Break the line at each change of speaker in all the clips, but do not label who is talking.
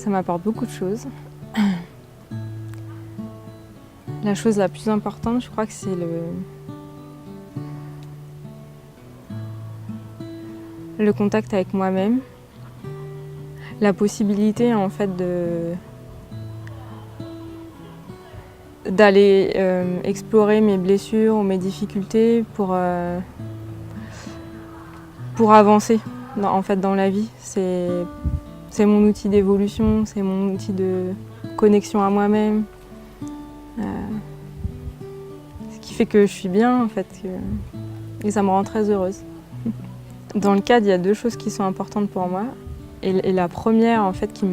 Ça m'apporte beaucoup de choses. La chose la plus importante, je crois que c'est le contact avec moi-même. La possibilité en fait d'aller explorer mes blessures ou mes difficultés pour avancer dans la vie. C'est mon outil d'évolution, c'est mon outil de connexion à moi-même. Ce qui fait que je suis bien en fait, et ça me rend très heureuse. Dans le cadre, il y a deux choses qui sont importantes pour moi. Et la première en fait qui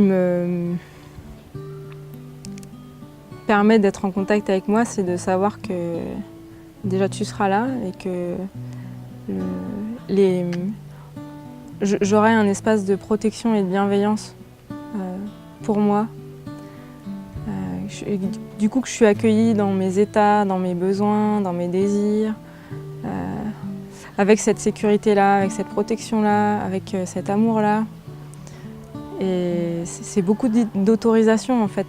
me permet d'être en contact avec moi, c'est de savoir que déjà tu seras là et que j'aurai un espace de protection et de bienveillance pour moi. Du coup que je suis accueillie dans mes états, dans mes besoins, dans mes désirs, avec cette sécurité-là, avec cette protection-là, avec cet amour-là. Et c'est beaucoup d'autorisation en fait.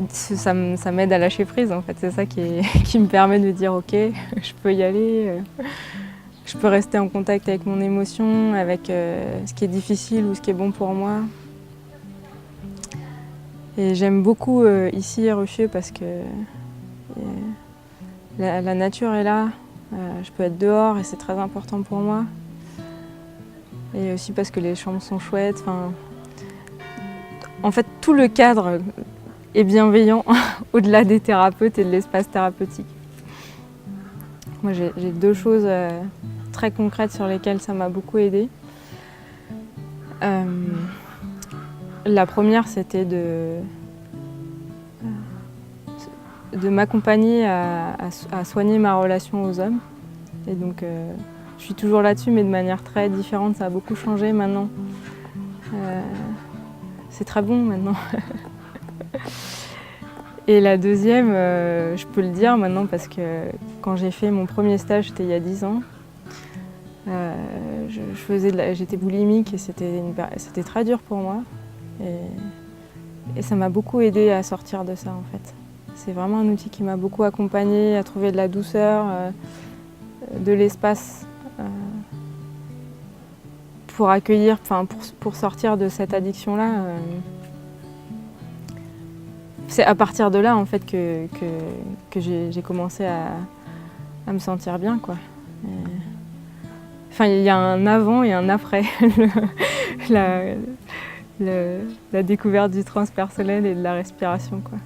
Ça m'aide à lâcher prise en fait, c'est ça qui me permet de dire ok, je peux y aller, je peux rester en contact avec mon émotion, avec ce qui est difficile ou ce qui est bon pour moi. Et j'aime beaucoup ici à Ruffio parce que la nature est là, je peux être dehors et c'est très important pour moi. Et aussi parce que les chambres sont chouettes. En fait, tout le cadre est bienveillant au-delà des thérapeutes et de l'espace thérapeutique. Moi, j'ai deux choses très concrètes sur lesquelles ça m'a beaucoup aidée. La première, c'était de m'accompagner à soigner ma relation aux hommes. Et donc, je suis toujours là-dessus, mais de manière très différente. Ça a beaucoup changé maintenant. C'est très bon maintenant. Et la deuxième, je peux le dire maintenant parce que quand j'ai fait mon premier stage, c'était il y a 10 ans. J'étais boulimique et c'était très dur pour moi. Et ça m'a beaucoup aidée à sortir de ça en fait. C'est vraiment un outil qui m'a beaucoup accompagnée à trouver de la douceur, de l'espace pour accueillir, pour sortir de cette addiction-là. C'est à partir de là en fait que j'ai commencé à me sentir bien quoi. Enfin, il y a un avant et un après la découverte du transpersonnel et de la respiration quoi.